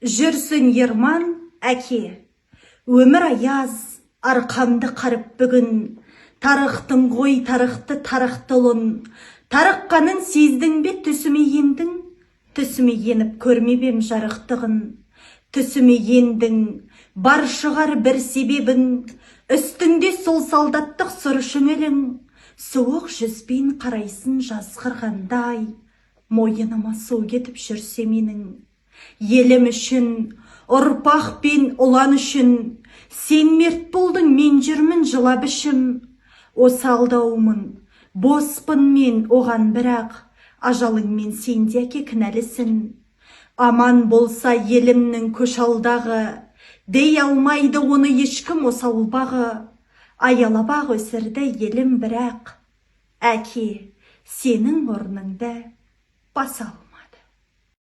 Жүрсін ерман, әке, өмір аяз, арқамды қарып бүгін, тарықтың ғой тарықты тарықтылын, тарыққанын сездің бе түсіме ендің, түсіме еніп көрмебем жарықтығын, түсіме ендің, бар шығар бір себебін, үстіңде сол солдаттық сұр шүңілің, суық жүзбен қарайсын жазғырғандай, мойыныма су кетіп жүрсе менің. Елім үшін, ұрпақ пен ұлан үшін, сен мерт болдың, мен жүрмін жылап ішім. Осы алдаумын, боспын мен оған бірақ, ажалыңмен сен де әке кінәлісін. Аман болса елімнің көш алдағы, дей алмайды оны ешкім осы ауылбағы. Аялабақ өсірді елім бірақ, әке, сенің орныңды баса алмайды.